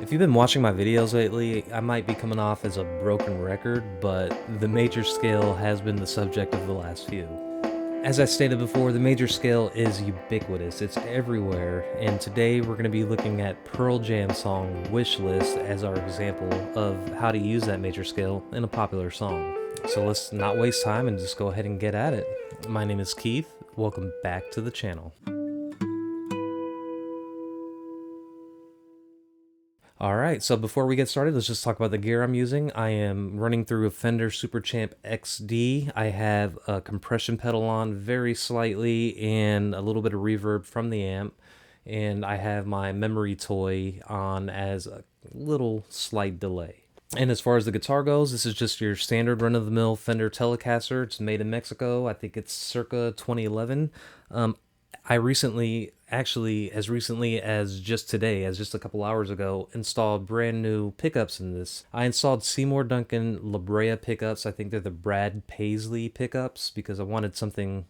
If you've been watching my videos lately, I might be coming off as a broken record, but the major scale has been the subject of the last few. As I stated before, the major scale is ubiquitous, it's everywhere, and today we're going to be looking at Pearl Jam's song Wishlist as our example of how to use that major scale in a popular song. So let's not waste time and just go ahead and get at it. My name is Keith, welcome back to the channel. Alright, so before we get started, let's just talk about the gear I'm using. I am running through a Fender Super Champ XD. I have a compression pedal on very slightly and a little bit of reverb from the amp. And I have my memory toy on as a little slight delay. And as far as the guitar goes, this is just your standard run-of-the-mill Fender Telecaster. It's made in Mexico. I think it's circa 2011. I recently, actually as recently as just today, as just a couple hours ago, installed brand new pickups in this. I installed Seymour Duncan La Brea pickups. I think they're the Brad Paisley pickups because I wanted something,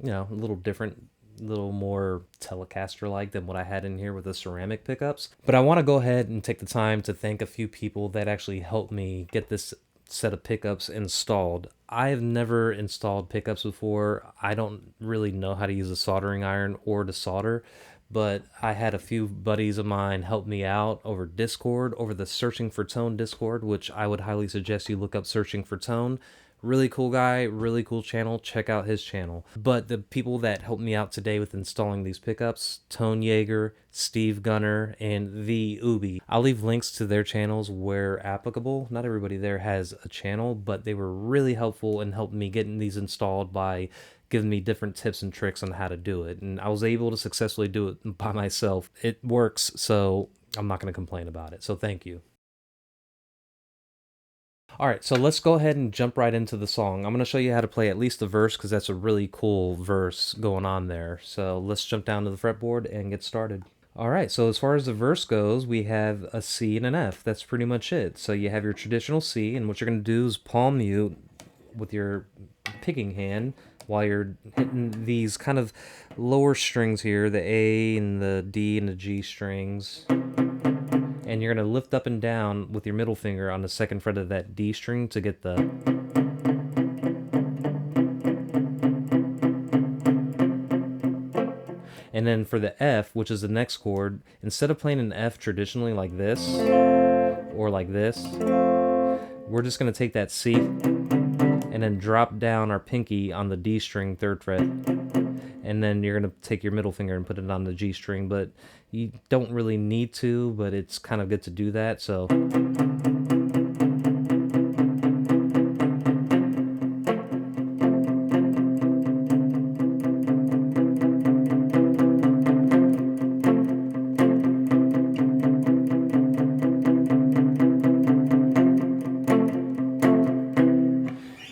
a little different, a little more Telecaster-like than what I had in here with the ceramic pickups. But I want to go ahead and take the time to thank a few people that actually helped me get this set of pickups installed. I've never installed pickups before. I don't really know how to use a soldering iron or to solder, but I had a few buddies of mine help me out over Discord, over the Searching for Tone Discord, which I would highly suggest you look up Searching for Tone. Really cool guy, really cool channel. Check out his channel. But the people that helped me out today with installing these pickups, Tone Yeager, Steve Gunner, and The Ubi. I'll leave links to their channels where applicable. Not everybody there has a channel, but they were really helpful in helping me getting these installed by giving me different tips and tricks on how to do it. And I was able to successfully do it by myself. It works, so I'm not going to complain about it. So thank you. All right, so let's go ahead and jump right into the song. I'm going to show you how to play at least the verse because that's a really cool verse going on there. So let's jump down to the fretboard and get started. All right, so as far as the verse goes, we have a C and an F. That's pretty much it. So you have your traditional C, and what you're going to do is palm mute with your picking hand while you're hitting these kind of lower strings here, the A and the D and the G strings. And you're going to lift up and down with your middle finger on the second fret of that D string to get the... And then for the F, which is the next chord, instead of playing an F traditionally like this, or like this, we're just going to take that C and then drop down our pinky on the D string, third fret. And then you're going to take your middle finger and put it on the G string, but you don't really need to, but it's kind of good to do that, so...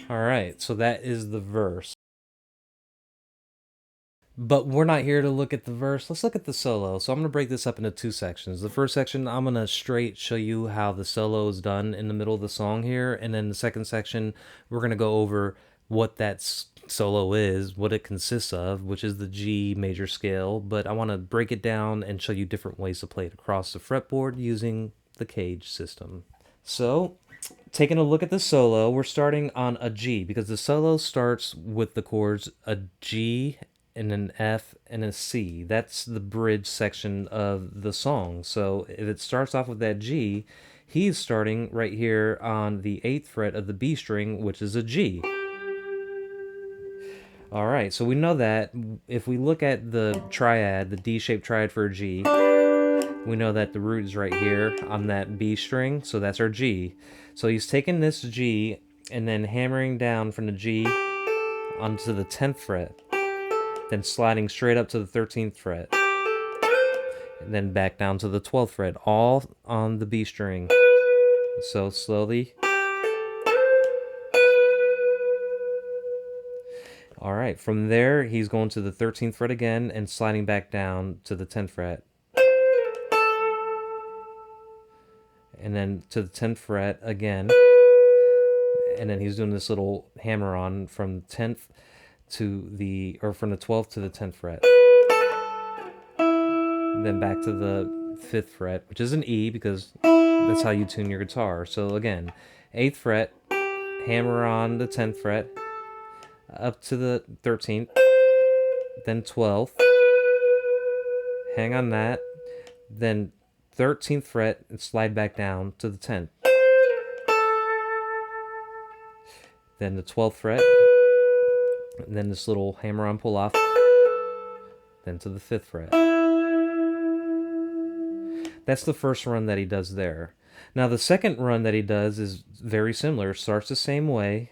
Alright, so that is the verse. But we're not here to look at the verse. Let's look at the solo. So I'm going to break this up into two sections. The first section, I'm going to straight show you how the solo is done in the middle of the song here. And then the second section, we're going to go over what that solo is, what it consists of, which is the G major scale. But I want to break it down and show you different ways to play it across the fretboard using the cage system. So taking a look at the solo, we're starting on a G because the solo starts with the chords a G and an F and a C. That's the bridge section of the song. So if it starts off with that G, he's starting right here on the 8th fret of the B string, which is a G. All right, so we know that if we look at the triad, the D-shaped triad for a G, we know that the root is right here on that B string, so that's our G. So he's taking this G and then hammering down from the G onto the 10th fret, then sliding straight up to the 13th fret, and then back down to the 12th fret, all on the B string. So slowly. All right, from there, he's going to the 13th fret again and sliding back down to the 10th fret. And then to the 10th fret again. And then he's doing this little hammer on from the 10th to the, or from the 12th to the 10th fret. And then back to the 5th fret, which is an E because That's how you tune your guitar. So again, 8th fret, hammer on the 10th fret, up to the 13th, then 12th, hang on that, then 13th fret and slide back down to the 10th. Then the 12th fret, and then this little hammer on pull off, then to the 5th fret. That's the first run that he does there. Now the second run that he does is very similar, starts the same way,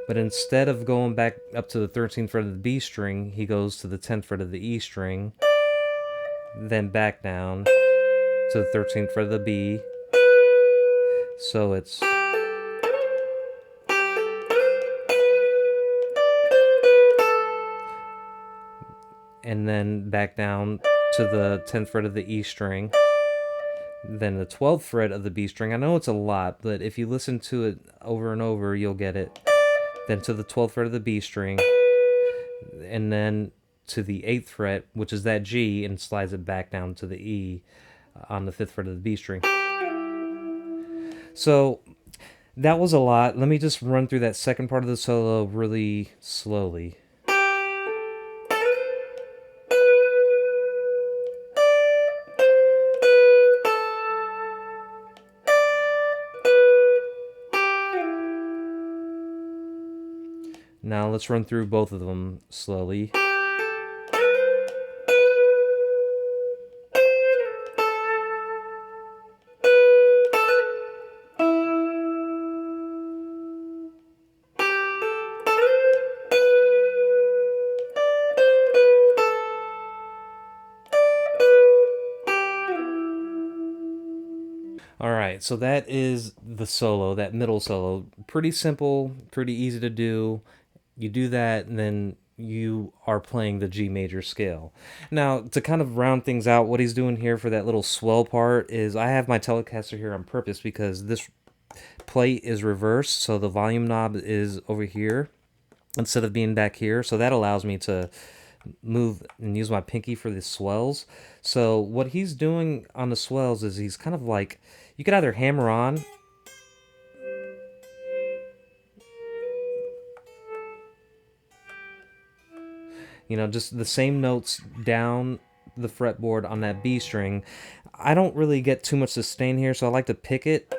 but instead of going back up to the 13th fret of the B string, he goes to the 10th fret of the E string, then back down to the 13th fret of the B. So it's and then back down to the 10th fret of the E string, then the 12th fret of the B string. I know it's a lot, but if you listen to it over and over, you'll get it. Then to the 12th fret of the B string, and then to the 8th fret, which is that G, and slides it back down to the E on the 5th fret of the B string. So that was a lot. Let me just run through that second part of the solo really slowly. Now let's run through both of them slowly. Alright, so that is the solo, that middle solo. Pretty simple, pretty easy to do. You do that, and then you are playing the G major scale. Now, to kind of round things out, what he's doing here for that little swell part is I have my Telecaster here on purpose because this plate is reversed, so the volume knob is over here instead of being back here. So that allows me to move and use my pinky for the swells. So what he's doing on the swells is he's kind of like, you could either hammer on, you know, just the same notes down the fretboard on that B string. I don't really get too much sustain here, so I like to pick it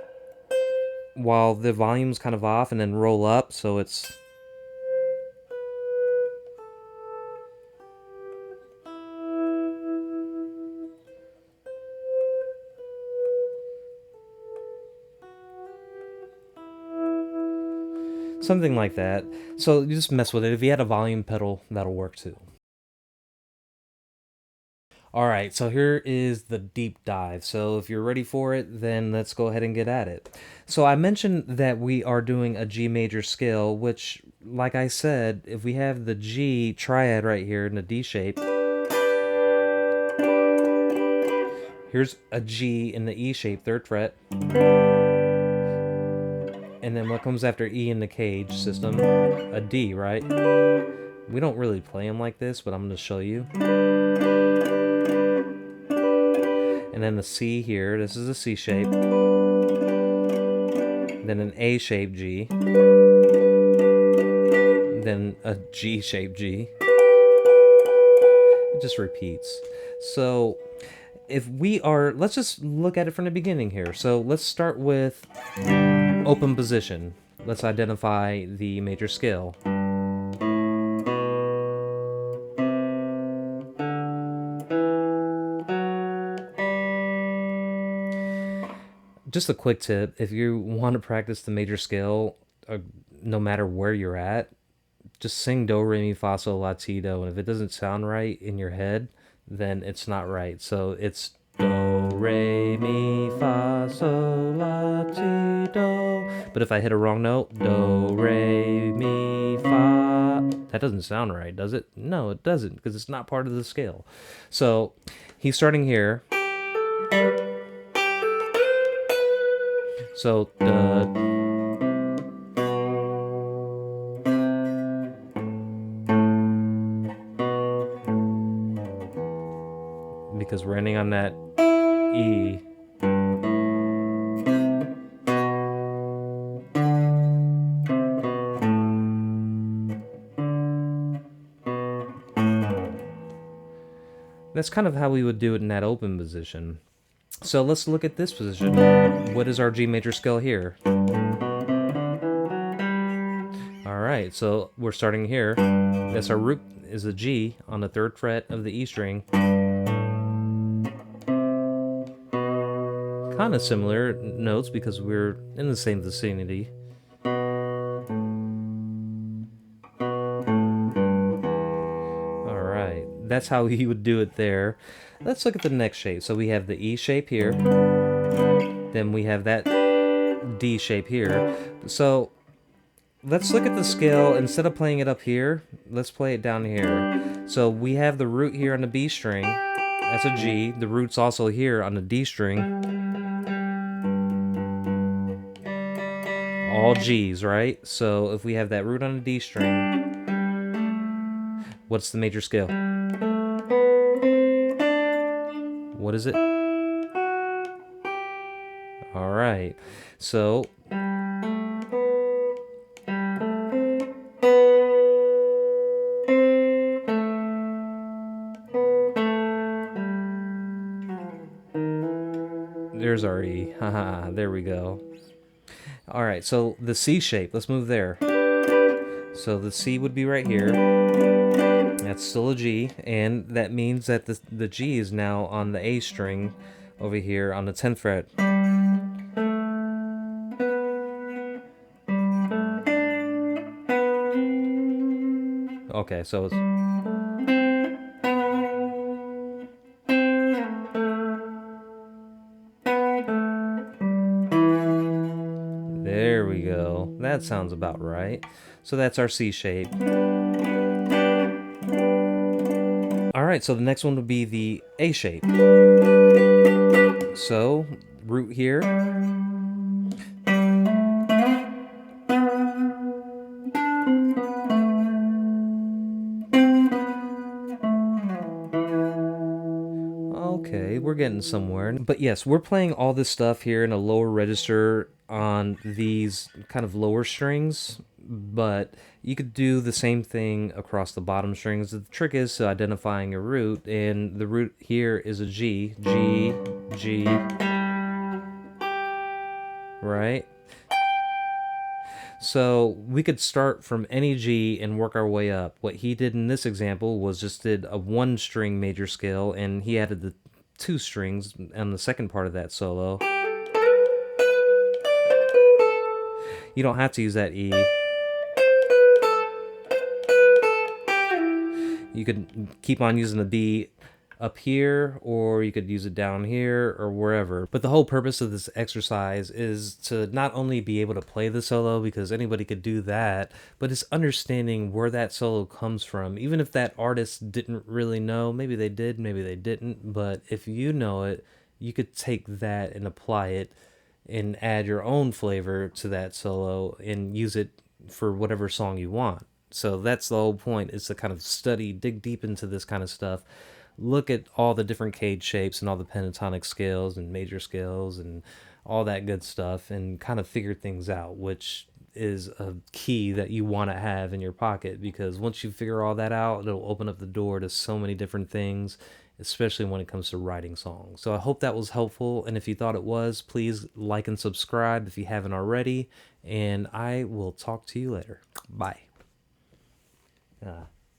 while the volume's kind of off and then roll up, so it's something like that. So you just mess with it. If you had a volume pedal, that'll work too. Alright, so here is the deep dive. So if you're ready for it, then let's go ahead and get at it. So I mentioned that we are doing a G major scale, which, like I said, if we have the G triad right here in the D shape, here's a G in the E shape, 3rd fret. And then what comes after E in the cage system? A D, right? We don't really play them like this, but I'm going to show you. And then the C here, this is a C shape. Then an A shape G. Then a G shape G. It just repeats. So if we are, let's just look at it from the beginning here. So let's start with open position. Let's identify the major scale. Just a quick tip, if you want to practice the major scale, no matter where you're at, just sing do, re, mi, fa, sol, la, ti, do, and if it doesn't sound right in your head, then it's not right. So it's do, re, mi, fa, sol, la, ti, do. But if I hit a wrong note, do, re, mi, fa, that doesn't sound right, does it? No, it doesn't, because it's not part of the scale. So he's starting here. So, because we're ending on that E. That's kind of how we would do it in that open position. So let's look at this position. What is our G major scale here? Alright, so we're starting here. That's our root is a G on the 3rd fret of the E string. Kind of similar notes because we're in the same vicinity. Alright, that's how he would do it there. Let's look at the next shape. So we have the E shape here. Then we have that D shape here. So let's look at the scale. Instead of playing it up here, let's play it down here. So we have the root here on the B string. That's a G. The root's also here on the D string. All G's, right? So if we have that root on the D string, what's the major scale? What is it? All right. So there's our E. Haha, there we go. All right, so the C shape, let's move there. So the C would be right here. That's still a G, and that means that the G is now on the A string over here on the 10th fret. Okay, so it's... There we go. That sounds about right. So that's our C shape. Alright, so the next one would be the A shape. So, root here. Okay, we're getting somewhere. But yes, we're playing all this stuff here in a lower register on these kind of lower strings, but you could do the same thing across the bottom strings. The trick is identifying a root, and the root here is a G, G, G, right? So we could start from any G and work our way up. What he did in this example was just did a 1-string major scale, and he added the 2 strings on the second part of that solo. You don't have to use that E. You could keep on using the B up here, or you could use it down here or wherever. But the whole purpose of this exercise is to not only be able to play the solo, because anybody could do that, but it's understanding where that solo comes from. Even if that artist didn't really know, maybe they did, maybe they didn't, but if you know it, you could take that and apply it and add your own flavor to that solo and use it for whatever song you want. So that's the whole point, is to kind of study, dig deep into this kind of stuff, look at all the different cage shapes and all the pentatonic scales and major scales and all that good stuff, and kind of figure things out, which is a key that you want to have in your pocket, because once you figure all that out, it'll open up the door to so many different things, especially when it comes to writing songs. So I hope that was helpful, and if you thought it was, please like and subscribe if you haven't already, and I will talk to you later. Bye.